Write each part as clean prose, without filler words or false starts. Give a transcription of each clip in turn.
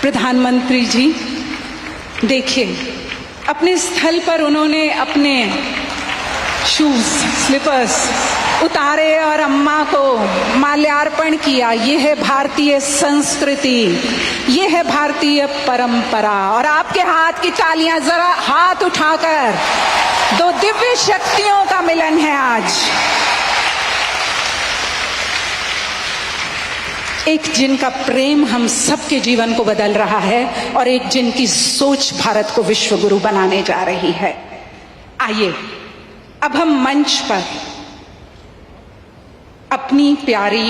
प्रधानमंत्री जी, देखिए अपने स्थल पर उन्होंने अपने शूज स्लीपर्स उतारे और अम्मा को माल्यार्पण किया। ये है भारतीय संस्कृति, ये है भारतीय परंपरा। और आपके हाथ की तालियां जरा हाथ उठाकर, दो दिव्य शक्तियों का मिलन है आज। एक जिनका प्रेम हम सबके जीवन को बदल रहा है और एक जिनकी सोच भारत को विश्व गुरु बनाने जा रही है। आइए अब हम मंच पर अपनी प्यारी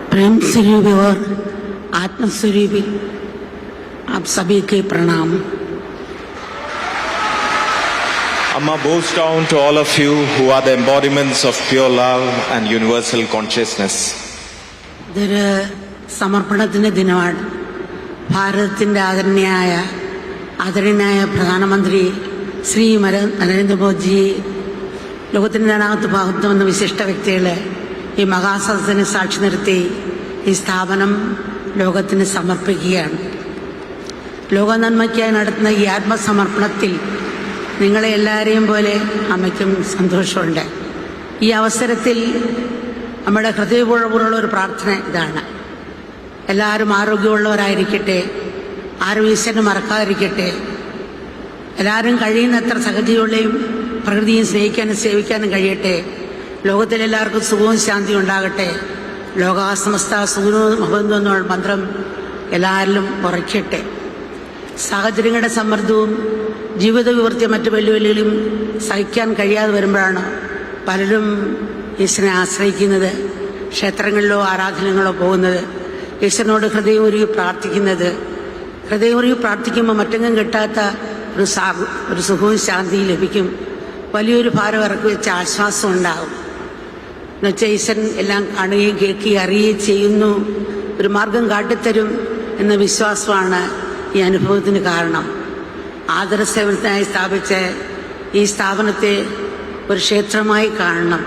प्रेम स्वरूपी और आत्मस्वरूपी आप सभी के प्रणाम। Amma bows down to all of you who are the embodiments of pure love and universal consciousness. ഇതൊരു സമർപ്പണത്തിന്റെ ദിനമാണ്. ഭാരതത്തിന്റെ ആദരണീയനായ പ്രധാനമന്ത്രി ശ്രീ നരേന്ദ്രമോദി, ലോകത്തിന്റെ നാനാകത്ത് ഭാഗത്ത് വന്ന വിശിഷ്ട വ്യക്തികളെ ഈ മഹാസദസ്സിനെ സാക്ഷി നിർത്തി ഈ സ്ഥാപനം ലോകത്തിന് സമർപ്പിക്കുകയാണ്. ലോക നന്മയ്ക്കായി നടത്തുന്ന ഈ ആത്മസമർപ്പണത്തിൽ നിങ്ങളെ എല്ലാവരെയും പോലെ അമ്മയ്ക്കും സന്തോഷമുണ്ട്. ഈ അവസരത്തിൽ നമ്മുടെ ഹൃദയപൂർവ്വമുള്ള ഒരു പ്രാർത്ഥന ഇതാണ്: എല്ലാവരും ആരോഗ്യമുള്ളവരായിരിക്കട്ടെ, ആരും ഈശ്വരനെ മറക്കാതിരിക്കട്ടെ, എല്ലാവരും കഴിയുന്നത്ര സഹജീവികളെയും പ്രകൃതിയും സ്നേഹിക്കാനും സേവിക്കാനും കഴിയട്ടെ, ലോകത്തിലെല്ലാവർക്കും സുഖവും ശാന്തിയും ഉണ്ടാകട്ടെ, ലോകാസമസ്ത സുഖനോ ഭവന്തു എന്നുള്ള മന്ത്രം എല്ലാവരിലും ഉറയ്ക്കട്ടെ. സാഹചര്യങ്ങളുടെ സമ്മർദ്ദവും ജീവിത വിവൃത്തിയ മറ്റു വെല്ലുവിളികളും സഹിക്കാൻ കഴിയാതെ വരുമ്പോഴാണ് പലരും ഈശ്വരനെ ആശ്രയിക്കുന്നത്, ക്ഷേത്രങ്ങളിലോ ആരാധനകളോ പോകുന്നത്, ഈശ്വരനോട് ഹൃദയം ഉരുകി പ്രാർത്ഥിക്കുന്നത്. ഹൃദയം ഉരുകി പ്രാർത്ഥിക്കുമ്പോൾ മറ്റെങ്ങും കിട്ടാത്ത ഒരു സുഖവും ശാന്തിയും ലഭിക്കും. വലിയൊരു ഭാരം ഇറക്കി വെച്ച ആശ്വാസം ഉണ്ടാകും. എന്നുവെച്ചാൽ ഈശ്വരൻ എല്ലാം കാണുകയും കേൾക്കുകയും അറിയുകയും ചെയ്യുന്നു, ഒരു മാർഗം കാട്ടിത്തരും എന്ന വിശ്വാസമാണ് ഈ അനുഭവത്തിന് കാരണം. ആദരസേവനത്തിനായി സ്ഥാപിച്ച ഈ സ്ഥാപനത്തെ ഒരു ക്ഷേത്രമായി കാണണം.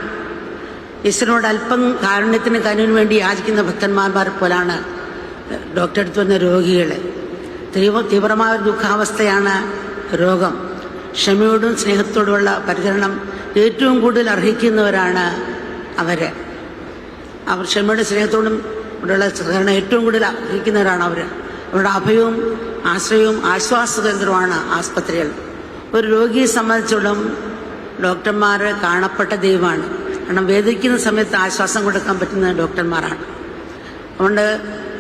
ഈശ്വരനോട് അല്പം കാരുണ്യത്തിന് കനിവിന് വേണ്ടി യാചിക്കുന്ന ഭക്തന്മാരെ പോലാണ് ഡോക്ടർ അടുത്ത് വന്ന രോഗികൾ. തീവ്രമായ ഒരു ദുഃഖാവസ്ഥയാണ് രോഗം. ക്ഷമയോടും സ്നേഹത്തോടുമുള്ള പരിചരണം ഏറ്റവും കൂടുതൽ അർഹിക്കുന്നവരാണ് അവർ ക്ഷമയോടും സ്നേഹത്തോടും ഉള്ള സഹകരണം ഏറ്റവും കൂടുതൽ അർഹിക്കുന്നവരാണ് അവർ. അവരുടെ അഭയവും ആശ്രയവും ആശ്വാസ കേന്ദ്രമാണ് ആസ്പത്രികൾ. ഒരു രോഗിയെ സംബന്ധിച്ചിടത്തോളം ഡോക്ടർമാർ കാണപ്പെട്ട ദൈവമാണ്. കാരണം വേദനിക്കുന്ന സമയത്ത് ആശ്വാസം കൊടുക്കാൻ പറ്റുന്നത് ഡോക്ടർമാരാണ്. അതുകൊണ്ട്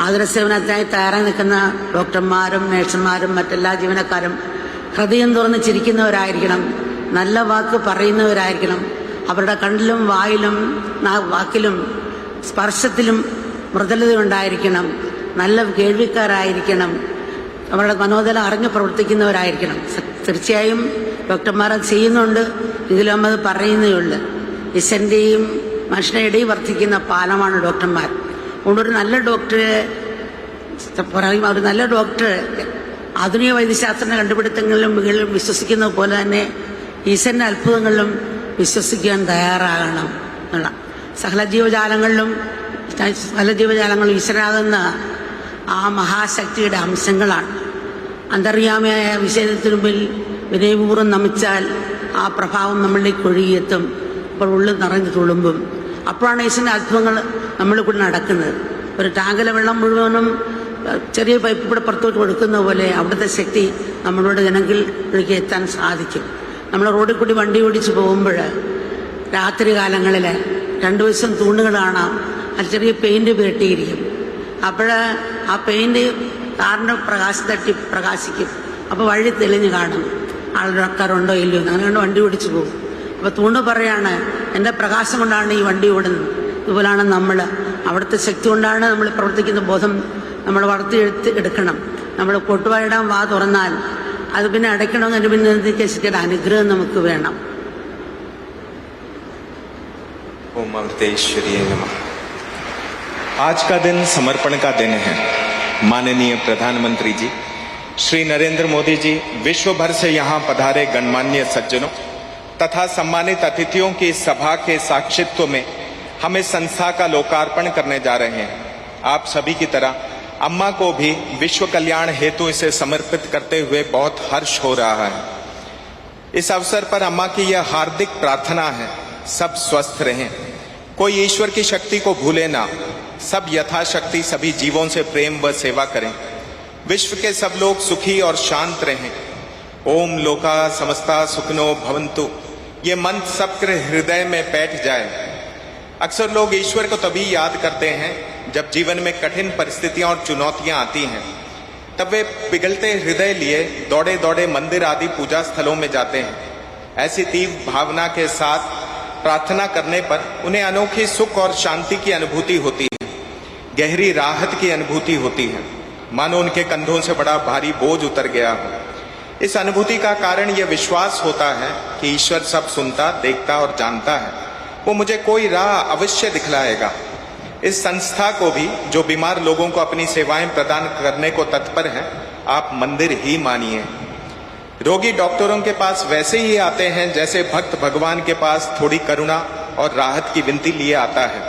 ആതുരസേവനത്തിനായി തയ്യാറായി നിൽക്കുന്ന ഡോക്ടർമാരും നഴ്സുമാരും മറ്റെല്ലാ ജീവനക്കാരും ഹൃദയം തുറന്ന് ചിരിക്കുന്നവരായിരിക്കണം, നല്ല വാക്ക് പറയുന്നവരായിരിക്കണം, അവരുടെ കണ്ണിലും വാക്കിലും സ്പർശത്തിലും മൃദുലതയുണ്ടായിരിക്കണം, നല്ല കേൾവിക്കാരായിരിക്കണം, അവരുടെ മനോദലം അറിഞ്ഞ് പ്രവർത്തിക്കുന്നവരായിരിക്കണം. തീർച്ചയായും ഡോക്ടർമാർ അത് ചെയ്യുന്നുണ്ട്, എങ്കിലും അത് പറയുന്നേ ഉള്ളൂ. ഈശ്വരന്റെയും മനുഷ്യന്റെ ഇടയിൽ വർദ്ധിക്കുന്ന പാലമാണ് ഡോക്ടർമാർ. അതുകൊണ്ട് ഒരു നല്ല ഡോക്ടർ ആധുനിക വൈദ്യശാസ്ത്ര കണ്ടുപിടുത്തങ്ങളിലും വിശ്വസിക്കുന്നത് പോലെ തന്നെ ഈശ്വരന്റെ അത്ഭുതങ്ങളിലും വിശ്വസിക്കാൻ തയ്യാറാകണം എന്നുള്ള. സകല ജീവജാലങ്ങളും ഈശ്വരാകുന്ന ആ മഹാശക്തിയുടെ അംശങ്ങളാണ്. അന്തർയാമിയായ വിഷയത്തിന് മുമ്പിൽ വിനയപൂർവ്വം നമിച്ചാൽ ആ പ്രഭാവം നമ്മളിലേക്ക് ഒഴുകിയെത്തും. അപ്പോൾ ഉള്ളിൽ നിറഞ്ഞു തുളുമ്പും. അപ്പോഴാണ് ഈശ്വരന്റെ അത്ഭുതങ്ങൾ നമ്മളിൽ കൂടി നടക്കുന്നത്. ഒരു ടാങ്കിലെ വെള്ളം മുഴുവനും ചെറിയ പൈപ്പ് കൂടെ പുറത്തോട്ട് കൊടുക്കുന്ന പോലെ അവിടുത്തെ ശക്തി നമ്മളോട് ജനങ്ങളിലേക്ക് എത്താൻ സാധിക്കും. നമ്മൾ റോഡിൽ കൂടി വണ്ടി ഓടിച്ച് പോകുമ്പോൾ രാത്രി കാലങ്ങളിൽ 2 വശം തൂണുകൾ കാണാം, അത് ചെറിയ പെയിന്റ് പുരട്ടിയിരിക്കും. അപ്പോൾ ആ പെയിന്റ് കാറിന്റെ പ്രകാശം തട്ടി പ്രകാശിക്കും. അപ്പോൾ വഴി തെളിഞ്ഞ് കാണും, ആൾക്കാരുണ്ടോ ഇല്ലയോ എന്ന്. അങ്ങനെ വണ്ടി ഓടിച്ചു പോകും. അപ്പോൾ തൂണ് പറയാണ്, എൻ്റെ പ്രകാശം കൊണ്ടാണ് ഈ വണ്ടി ഓടുന്നത്. ഇതുപോലാണ് നമ്മൾ, അവിടുത്തെ ശക്തി കൊണ്ടാണ് നമ്മൾ പ്രവർത്തിക്കുന്ന ബോധം നമ്മൾ വളർത്തിയെടുക്കണം. നമ്മൾ കൊട്ടുവായിടാൻ വാ തുറന്നാൽ അത് പിന്നെ അടയ്ക്കണമെന്ന് പിന്നെ ശക്തിയുടെ അനുഗ്രഹം നമുക്ക് വേണം. ओम अमृतेश्वरी नमः। आज का दिन समर्पण का दिन है। माननीय प्रधानमंत्री जी श्री नरेंद्र मोदी जी, विश्व भर से यहाँ पधारे गणमान्य सज्जनों तथा सम्मानित अतिथियों की इस सभा के साक्षित्व में हम इस संस्था का लोकार्पण करने जा रहे हैं। आप सभी की तरह अम्मा को भी विश्व कल्याण हेतु इसे समर्पित करते हुए बहुत हर्ष हो रहा है। इस अवसर पर अम्मा की यह हार्दिक प्रार्थना है, सब स्वस्थ रहें, कोई ईश्वर की शक्ति को भूले ना, सब यथाशक्ति सभी जीवों से प्रेम व सेवा करें, विश्व के सब लोग सुखी और शांत रहें। ओम लोका समस्ता सुखिनो भवन्तु, ये मंत्र सबके हृदय में बैठ जाए। अक्सर लोग ईश्वर को तभी याद करते हैं जब जीवन में कठिन परिस्थितियां और चुनौतियां आती हैं, तब वे पिघलते हृदय लिए दौड़े दौड़े मंदिर आदि पूजा स्थलों में जाते हैं। ऐसी तीव्र भावना के साथ प्रार्थना करने पर उन्हें अनोखी सुख और शांति की अनुभूति होती है, गहरी राहत की अनुभूति होती है, मानो उनके कंधों से बड़ा भारी बोझ उतर गया हो। इस अनुभूति का कारण यह विश्वास होता है कि ईश्वर सब सुनता, देखता और जानता है, वो मुझे कोई राह अवश्य दिखलाएगा। इस संस्था को भी, जो बीमार लोगों को अपनी सेवाएं प्रदान करने को तत्पर है, आप मंदिर ही मानिए। रोगी डॉक्टरों के पास वैसे ही आते हैं जैसे भक्त भगवान के पास थोड़ी करुणा और राहत की विनती लिए आता है।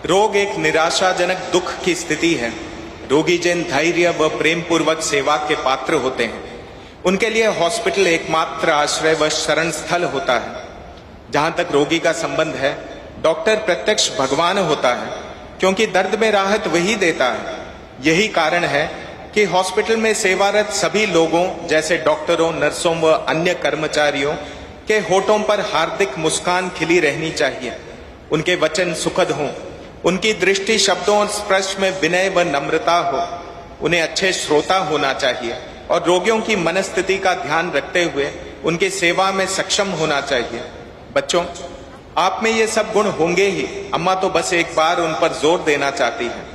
रोग एक निराशाजनक दुख की स्थिति है। रोगी जन धैर्य व प्रेम पूर्वक सेवा के पात्र होते हैं। उनके लिए हॉस्पिटल एकमात्र आश्रय व शरण स्थल होता है। जहां तक रोगी का संबंध है, डॉक्टर प्रत्यक्ष भगवान होता है, क्योंकि दर्द में राहत वही देता है। यही कारण है कि हॉस्पिटल में सेवारत सभी लोगों जैसे डॉक्टरों, नर्सों व अन्य कर्मचारियों के होठों पर हार्दिक मुस्कान खिली रहनी चाहिए। उनके वचन सुखद हों, उनकी दृष्टि शब्दों और स्पर्श में विनय व नम्रता हो। उन्हें अच्छे श्रोता होना चाहिए और रोगियों की मनस्थिति का ध्यान रखते हुए उनकी सेवा में सक्षम होना चाहिए। बच्चों, आप में ये सब गुण होंगे ही। अम्मा तो बस एक बार उन पर जोर देना चाहती है।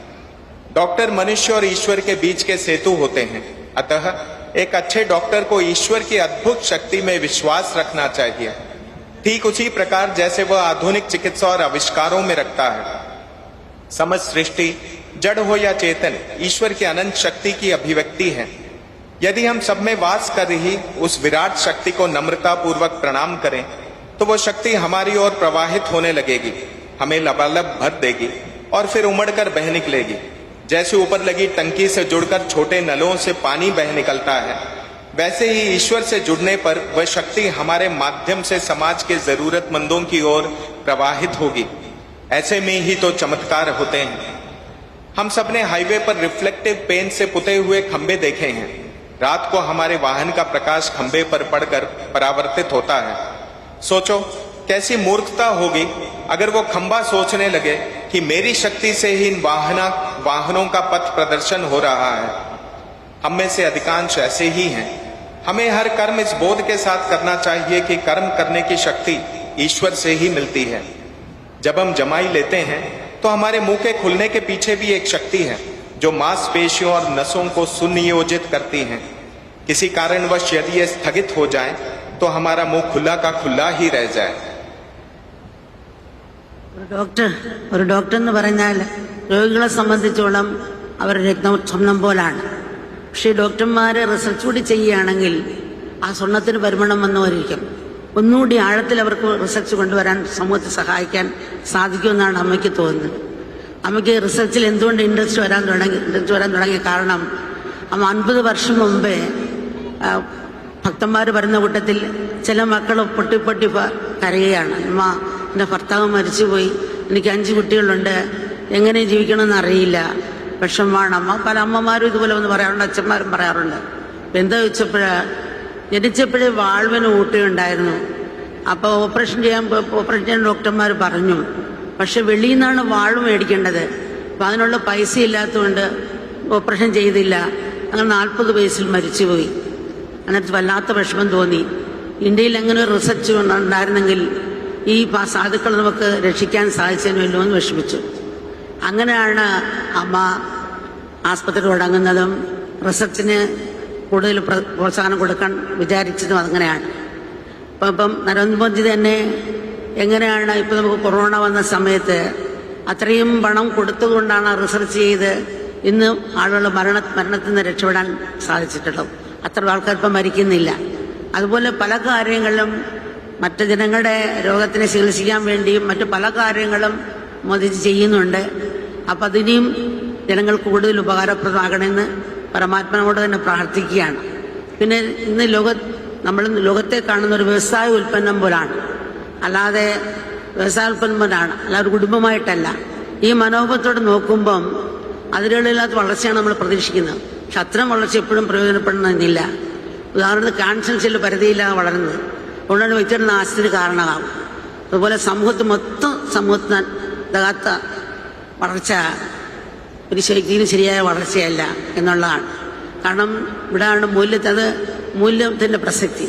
डॉक्टर मनुष्य और ईश्वर के बीच के सेतु होते हैं, अतः एक अच्छे डॉक्टर को ईश्वर की अद्भुत शक्ति में विश्वास रखना चाहिए, ठीक उसी प्रकार जैसे वह आधुनिक चिकित्सा और आविष्कारों में रखता है। समस्त सृष्टि, जड़ हो या चेतन, ईश्वर की अनंत शक्ति की अभिव्यक्ति है। यदि हम सब में वास कर रही उस विराट शक्ति को नम्रता पूर्वक प्रणाम करें तो वो शक्ति हमारी ओर प्रवाहित होने लगेगी, हमें लबालब भर देगी और फिर उमड़कर बह निकलेगी। जैसे ऊपर लगी टंकी से जुड़कर छोटे नलों से पानी बह निकलता है, वैसे ही ईश्वर से जुड़ने पर वह शक्ति हमारे माध्यम से समाज के जरूरतमंदों की ओर प्रवाहित होगी। ऐसे में ही तो चमत्कार होते हैं। हम सबने हाईवे पर रिफ्लेक्टिव पेंट से पुते हुए खंबे देखे हैं। रात को हमारे वाहन का प्रकाश खंबे पर पड़कर परावर्तित होता है। सोचो कैसी मूर्खता होगी अगर वो खंबा सोचने लगे कि मेरी शक्ति से ही इन वाहनों का पथ प्रदर्शन हो रहा है। हम में से अधिकांश ऐसे ही हैं। हमें हर कर्म इस बोध के साथ करना चाहिए कि कर्म करने की शक्ति ईश्वर से ही मिलती है। जब हम जमाई लेते हैं तो हमारे मुंह के खुलने के पीछे भी एक शक्ति है जो मांसपेशियों और नसों को सुनियोजित करती है। किसी कारणवश यदि ये स्थगित हो जाए तो हमारा मुंह खुला का खुला ही रह जाए। ഒരു ഡോക്ടർ എന്ന് പറഞ്ഞാൽ രോഗികളെ സംബന്ധിച്ചോളം അവർ രത്നസ്വർണം പോലാണ്. പക്ഷേ ഡോക്ടർമാർ റിസർച്ച് കൂടി ചെയ്യുകയാണെങ്കിൽ ആ സ്വർണത്തിന് പരിമണം വന്നുവരിക്കും. ഒന്നുകൂടി ആഴത്തിൽ അവർക്ക് റിസർച്ച് കൊണ്ടുവരാൻ സമൂഹത്തെ സഹായിക്കാൻ സാധിക്കുമെന്നാണ് അമ്മയ്ക്ക് തോന്നുന്നത്. അമ്മയ്ക്ക് റിസർച്ചിൽ എന്തുകൊണ്ട് ഇൻട്രസ്റ്റ് വരാൻ തുടങ്ങിയ കാരണം അമ്മ 50 വർഷം മുമ്പേ ഭക്തന്മാർ വരുന്ന കൂട്ടത്തിൽ ചില മക്കൾ പൊട്ടി കരയുകയാണ്. അമ്മ, എൻ്റെ ഭർത്താവ് മരിച്ചുപോയി, എനിക്ക് 5 കുട്ടികളുണ്ട്, എങ്ങനെ ജീവിക്കണമെന്ന് അറിയില്ല, വിഷമമാണ് അമ്മ. പല അമ്മമാരും ഇതുപോലെ ഒന്ന് പറയാറുണ്ട്, അച്ഛന്മാരും പറയാറുണ്ട്. എന്താ ജനിച്ചപ്പോഴേ വാൾവിന് ഊട്ടുണ്ടായിരുന്നു. അപ്പോൾ ഓപ്പറേഷൻ ചെയ്യാൻ ഡോക്ടർമാർ പറഞ്ഞു, പക്ഷെ വെളിയിൽ നിന്നാണ് വാൾവ് മേടിക്കേണ്ടത്. അപ്പം അതിനുള്ള പൈസ ഇല്ലാത്തതുകൊണ്ട് ഓപ്പറേഷൻ ചെയ്തില്ല. അങ്ങനെ 40 വയസ്സിൽ മരിച്ചുപോയി. എന്നിട്ട് വല്ലാത്ത വിഷമം തോന്നി. ഇന്ത്യയിൽ അങ്ങനെ ഒരു റിസർച്ച് ഉണ്ടായിരുന്നെങ്കിൽ ഈ സാധുക്കൾ നമുക്ക് രക്ഷിക്കാൻ സാധിച്ചതിനല്ലോ എന്ന് വിഷമിച്ചു. അങ്ങനെയാണ് അമ്മ ആസ്പത്രി തുടങ്ങുന്നതും റിസർച്ചിന് കൂടുതൽ പ്രോത്സാഹനം കൊടുക്കാൻ വിചാരിച്ചതും അങ്ങനെയാണ്. ഇപ്പം നരേന്ദ്രമോദി തന്നെ എങ്ങനെയാണ് ഇപ്പം നമുക്ക് കൊറോണ വന്ന സമയത്ത് അത്രയും പണം കൊടുത്തുകൊണ്ടാണ് റിസർച്ച് ചെയ്ത് ഇന്ന് ആളുകൾ മരണത്തിൽ നിന്ന് രക്ഷപ്പെടാൻ സാധിച്ചിട്ടുള്ളത്. അത്ര ആൾക്കാർ ഇപ്പം മരിക്കുന്നില്ല. അതുപോലെ പല കാര്യങ്ങളിലും മറ്റ് ജനങ്ങളുടെ രോഗത്തിനെ ചികിത്സിക്കാൻ വേണ്ടിയും മറ്റു പല കാര്യങ്ങളും മോദിജി ചെയ്യുന്നുണ്ട്. അപ്പം അതിനെയും ജനങ്ങൾക്ക് കൂടുതൽ ഉപകാരപ്രദമാകണമെന്ന് പരമാത്മാവോട് തന്നെ പ്രാർത്ഥിക്കുകയാണ്. പിന്നെ ഇന്ന് നമ്മൾ ലോകത്തെ കാണുന്ന ഒരു വ്യവസായ ഉൽപ്പന്നം പോലാണ്, അല്ലാതെ വ്യവസായ ഉൽപ്പന്നം പോലാണ്, അല്ലാതെ ഒരു കുടുംബമായിട്ടല്ല. ഈ മനോഭാവത്തോട് നോക്കുമ്പം അതിരുകളില്ലാത്ത വളർച്ചയാണ് നമ്മൾ പ്രതീക്ഷിക്കുന്നത്. പക്ഷെ അത്തരം വളർച്ച എപ്പോഴും പ്രയോജനപ്പെടുന്നില്ല. ഉദാഹരണത്തിന് ക്യാൻസർ സെല്ല് പരിധിയില്ലാതെ വളരുന്നത് അതുകൊണ്ടാണ് വ്യക്തിയുടെ നാശത്തിന് കാരണമാകും. അതുപോലെ സമൂഹത്തിന് തകാത്ത വളർച്ച ഒരു ശരിക്കും ശരിയായ വളർച്ചയല്ല എന്നുള്ളതാണ്. കാരണം ഇവിടെയാണ് മൂല്യത്തിൻ്റെ പ്രസക്തി.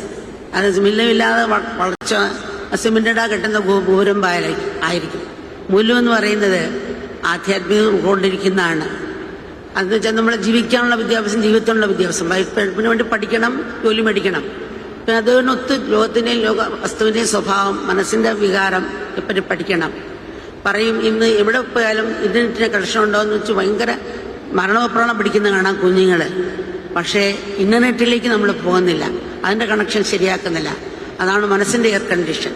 അത് മൂല്യമില്ലാതെ വളർച്ച സിമെന്റഡാ കെട്ടുന്ന ഗോപുരം ആയിരിക്കും. മൂല്യം എന്ന് പറയുന്നത് ആധ്യാത്മികം കൊണ്ടിരിക്കുന്നതാണ്. അതെന്ന് വെച്ചാൽ നമ്മൾ ജീവിക്കാനുള്ള വിദ്യാഭ്യാസം, ജീവിതത്തിനുള്ള വിദ്യാഭ്യാസം, പഠിപ്പിന് വേണ്ടി പഠിക്കണം, ജോലി മേടിക്കണം. പിന്നെ അതിനൊത്ത് ലോകത്തിൻ്റെയും ലോക വസ്തുവിൻ്റെയും സ്വഭാവം, മനസ്സിന്റെ വികാരം ഇപ്പറ്റി പഠിക്കണം. പറയും ഇന്ന് എവിടെ പോയാലും ഇന്റർനെറ്റിന് കണക്ഷൻ ഉണ്ടോ എന്ന് വെച്ച് ഭയങ്കര മരണോപ്രാണം പിടിക്കുന്ന കാണാം കുഞ്ഞുങ്ങൾ. പക്ഷേ ഇന്റർനെറ്റിലേക്ക് നമ്മൾ പോകുന്നില്ല, അതിന്റെ കണക്ഷൻ ശരിയാക്കുന്നില്ല. അതാണ് മനസ്സിന്റെ എയർ കണ്ടീഷൻ.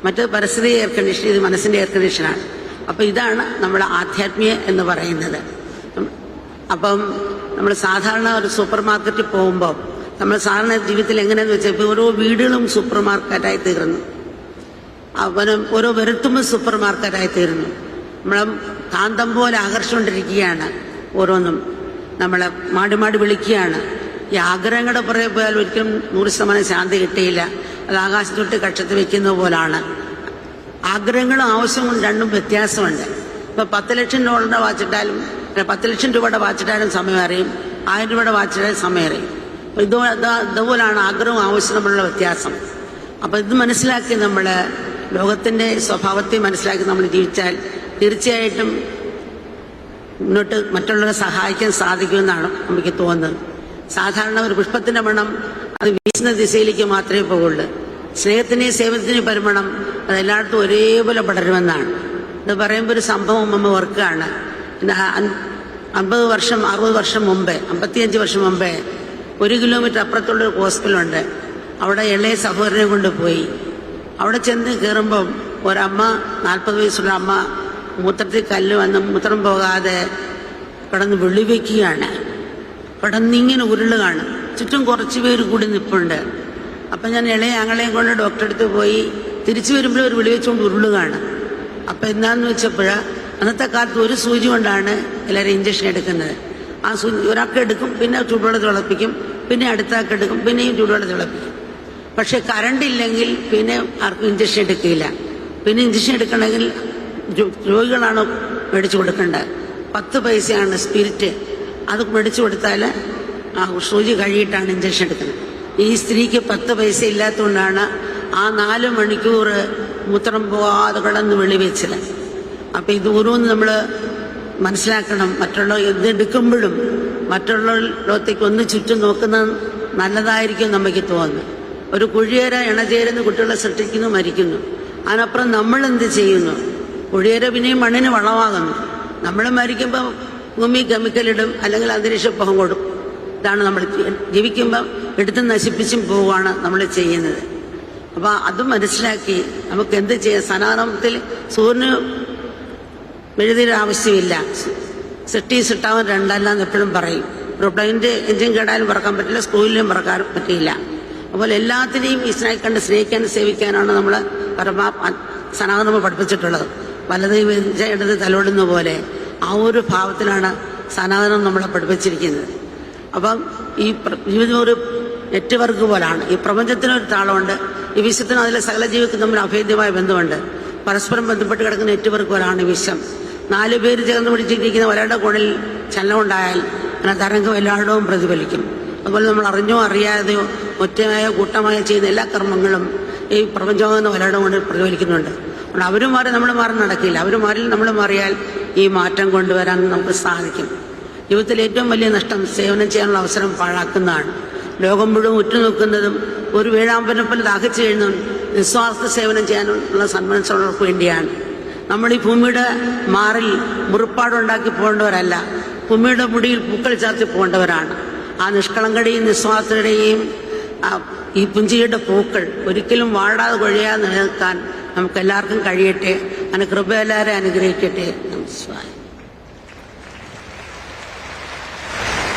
മറ്റ് പരിസ്ഥിതി എയർ കണ്ടീഷൻ, ഇത് മനസ്സിന്റെ എയർ കണ്ടീഷനാണ്. അപ്പം ഇതാണ് നമ്മുടെ ആധ്യാത്മിക എന്ന് പറയുന്നത്. അപ്പം നമ്മൾ സാധാരണ ഒരു സൂപ്പർ മാർക്കറ്റിൽ പോകുമ്പോൾ നമ്മൾ സാധാരണ ജീവിതത്തിൽ എങ്ങനെയാന്ന് വെച്ചാൽ ഇപ്പോൾ ഓരോ വീടുകളും സൂപ്പർ മാർക്കറ്റായി തീർന്നു, ഓരോ വരുത്തുമ്പോൾ സൂപ്പർ മാർക്കറ്റായി തീർന്നു. നമ്മളെ കാന്തം പോലെ ആകർഷിച്ചുകൊണ്ടിരിക്കുകയാണ് ഓരോന്നും. നമ്മളെ മാടി വിളിക്കുകയാണ്. ഈ ആഗ്രഹങ്ങളുടെ പുറകെ പോയാൽ ഒരിക്കലും 100% ശാന്തി കിട്ടിയില്ല. അത് ആകാശത്തൊട്ട് കക്ഷത്ത് വെക്കുന്ന പോലാണ്. ആഗ്രഹങ്ങളും ആവശ്യവും രണ്ടും വ്യത്യാസമുണ്ട്. ഇപ്പൊ 10 ലക്ഷം ഡോളറിന്റെ വാച്ചിട്ടാലും 10 ലക്ഷം രൂപയുടെ വാച്ചിട്ടാലും സമയം അറിയും, 1000 രൂപയുടെ വാച്ചിട്ടാലും സമയം അറിയും. ഇതുപോലാണ് ആഗ്രഹവും ആവശ്യം തമ്മിലുള്ള വ്യത്യാസം. അപ്പൊ ഇത് മനസ്സിലാക്കി നമ്മൾ ലോകത്തിന്റെ സ്വഭാവത്തെ മനസ്സിലാക്കി നമ്മൾ ജീവിച്ചാൽ തീർച്ചയായിട്ടും മുന്നോട്ട് മറ്റുള്ളവരെ സഹായിക്കാൻ സാധിക്കുമെന്നാണ് നമുക്ക് തോന്നുന്നത്. സാധാരണ ഒരു പുഷ്പത്തിന്റെ മണം അത് വീശുന്ന ദിശയിലേക്ക് മാത്രമേ പോകുള്ളൂ. സ്നേഹത്തിന്റെയും സേവനത്തിന്റെയും പരിമണം അത് എല്ലായിടത്തും ഒരേപോലെ പടരുമെന്നാണ്. ഇത് പറയുമ്പോൾ ഒരു സംഭവം നമ്മൾ ഓർക്കുകയാണ്. 50 വർഷം 60 വർഷം മുമ്പേ 55 വർഷം മുമ്പേ 1 കിലോമീറ്റർ അപ്പുറത്തുള്ളൊരു ഹോസ്പിറ്റലുണ്ട്. അവിടെ ഇളയ സഹോദരനെ കൊണ്ടുപോയി. അവിടെ ചെന്ന് കയറുമ്പം ഒരമ്മ, 40 വയസ്സുള്ള അമ്മ, മൂത്രത്തിൽ കല്ല് വന്ന് മൂത്രം പോകാതെ കിടന്ന് വെള്ളിവെക്കുകയാണ്. കിടന്നിങ്ങനെ ഉരുളുകയാണ്. ചുറ്റും കുറച്ച് പേര് കൂടി നിൽപ്പുണ്ട്. അപ്പം ഞാൻ ഇളയ ആങ്ങളെയും കൊണ്ട് ഡോക്ടറെ അടുത്ത് പോയി. തിരിച്ചു വരുമ്പോഴും ഒരു വെളിവെച്ചുകൊണ്ട് ഉരുളുകയാണ്. അപ്പം എന്താന്ന് വെച്ചപ്പോൾ അന്നത്തെ കാലത്ത് ഒരു സൂചി കൊണ്ടാണ് എല്ലാവരും ഇഞ്ചക്ഷൻ എടുക്കുന്നത്. ആ സൂചി ഒരാൾക്ക് എടുക്കും, പിന്നെ ചൂടുവെള്ളത്തിൽ തിളപ്പിക്കും, പിന്നെ അടുത്ത ആൾക്ക് എടുക്കും, പിന്നെയും ചൂടുവെള്ളത്തിൽ തിളപ്പിക്കും. പക്ഷെ കറണ്ട് ഇല്ലെങ്കിൽ പിന്നെ ആർക്കും ഇഞ്ചക്ഷൻ എടുക്കില്ല. പിന്നെ ഇഞ്ചക്ഷൻ എടുക്കണമെങ്കിൽ രോഗികളാണ് മേടിച്ചു കൊടുക്കേണ്ടത്. 10 പൈസയാണ് സ്പിരിറ്റ്. അത് മേടിച്ചു കൊടുത്താൽ ആ സൂചി കഴിയിട്ടാണ് ഇഞ്ചക്ഷൻ എടുക്കുന്നത്. ഈ സ്ത്രീക്ക് 10 പൈസ ഇല്ലാത്തതുകൊണ്ടാണ് ആ 4 മണിക്കൂർ മൂത്രം പോകാതെ കിടന്ന് വെളിവെച്ചത്. അപ്പം ഇത് ഓരോന്ന് നമ്മൾ മനസ്സിലാക്കണം. മറ്റുള്ള ഇതെടുക്കുമ്പോഴും മറ്റുള്ള ലോകത്തേക്ക് ഒന്ന് ചുറ്റും നോക്കുന്നത് നല്ലതായിരിക്കും നമുക്ക് തോന്നുന്നു. ഒരു കുഴിയേര ഇണചേരുന്ന കുട്ടികളെ സൃഷ്ടിക്കുന്നു, മരിക്കുന്നു. അതിനപ്പുറം നമ്മൾ എന്ത് ചെയ്യുന്നു? കുഴിയേര പിന്നെയും മണ്ണിന് വളമാകുന്നു. നമ്മൾ മരിക്കുമ്പോൾ ഭൂമി കെമിക്കലിടും, അല്ലെങ്കിൽ അന്തരീക്ഷ പുകം കൊടുക്കും. ഇതാണ് നമ്മൾ ജീവിക്കുമ്പോൾ എടുത്ത് നശിപ്പിച്ചും പോവുകയാണ് നമ്മൾ ചെയ്യുന്നത്. അപ്പം അത് മനസ്സിലാക്കി നമുക്ക് എന്ത് ചെയ്യാം? സനാതനത്തിൽ സൂര്യന് മെഴുതിയുടെ ആവശ്യമില്ല. സെട്ടി സെട്ടാവാൻ രണ്ടല്ലാന്ന് എപ്പോഴും പറയും. ഒരു പ്ലെയിൻ്റെ എഞ്ചിൻ കേടാലും പറക്കാൻ പറ്റില്ല, സ്കൂളിലും പറക്കാൻ പറ്റില്ല. അതുപോലെ എല്ലാത്തിനെയും ഈശ്വരനെ കണ്ട് സ്നേഹിക്കാനും സേവിക്കാനാണ് നമ്മൾ സനാതനം പഠിപ്പിച്ചിട്ടുള്ളത്. വലത് ഇടത് തലോടുന്ന പോലെ ആ ഒരു ഭാവത്തിലാണ് സനാതനം നമ്മളെ പഠിപ്പിച്ചിരിക്കുന്നത്. അപ്പം ഈ ജീവിതം ഒരു നെറ്റ്വർക്ക് പോലാണ്. ഈ പ്രപഞ്ചത്തിനൊരു താളമുണ്ട്, ഈ വിശ്വത്തിന് അതിലെ സകല ജീവിക്കും തമ്മിൽ അഭേദ്യമായ ബന്ധമുണ്ട്. പരസ്പരം ബന്ധപ്പെട്ട് കിടക്കുന്ന നെറ്റ്വർക്ക് പോലാണ് വിശ്വം. 4 പേര് ചേർന്ന് പിടിച്ചിരിക്കുന്ന ഒരാളുടെ കോണിൽ ചലനമുണ്ടായാൽ അങ്ങനെ തരംഗം എല്ലായിടവും പ്രതിഫലിക്കും. അതുപോലെ നമ്മൾ അറിഞ്ഞോ അറിയാതെയോ ഒറ്റയായോ കൂട്ടമായോ ചെയ്യുന്ന എല്ലാ കർമ്മങ്ങളും ഈ പ്രപഞ്ചമാകുന്ന ഒരാളുടെ കൊണ്ട് പ്രതിഫലിക്കുന്നുണ്ട്. അതുകൊണ്ട് അവരും മാറി നമ്മൾ മാറി നടക്കില്ല. അവർ മാറി നമ്മൾ മാറിയാൽ ഈ മാറ്റം കൊണ്ടുവരാൻ നമുക്ക് സാധിക്കും. ജീവിതത്തിൽ ഏറ്റവും വലിയ നഷ്ടം സേവനം ചെയ്യാനുള്ള അവസരം പാഴാക്കുന്നതാണ്. ലോകം മുഴുവൻ ഉറ്റുനോക്കുന്നതും ഒരു വേഴാമ്പലിനെ ദാഹിച്ചു കഴിയുന്നതും നിസ്വാർത്ഥ സേവനം ചെയ്യാനുള്ള സന്മനസ്സുള്ളവർക്ക് വേണ്ടിയാണ്. നമ്മൾ ഈ ഭൂമിയുടെ മാറിൽ മുറിപ്പാടുണ്ടാക്കി പോകേണ്ടവരല്ല, ഭൂമിയുടെ മുടിയിൽ പൂക്കൾ ചാർത്തി പോകേണ്ടവരാണ്. ആ നിഷ്കളങ്കയുടെയും നിസ്വാർത്ഥയുടെയും ഈ പുഞ്ചിരിയുടെ പൂക്കൾ ഒരിക്കലും വാടാതെ കൊഴിയാതെ നിലനിൽക്കാൻ നമുക്ക് എല്ലാവർക്കും കഴിയട്ടെ. അങ്ങനെ കൃപ എല്ലാവരും അനുഗ്രഹിക്കട്ടെ. നമസ്കാരം.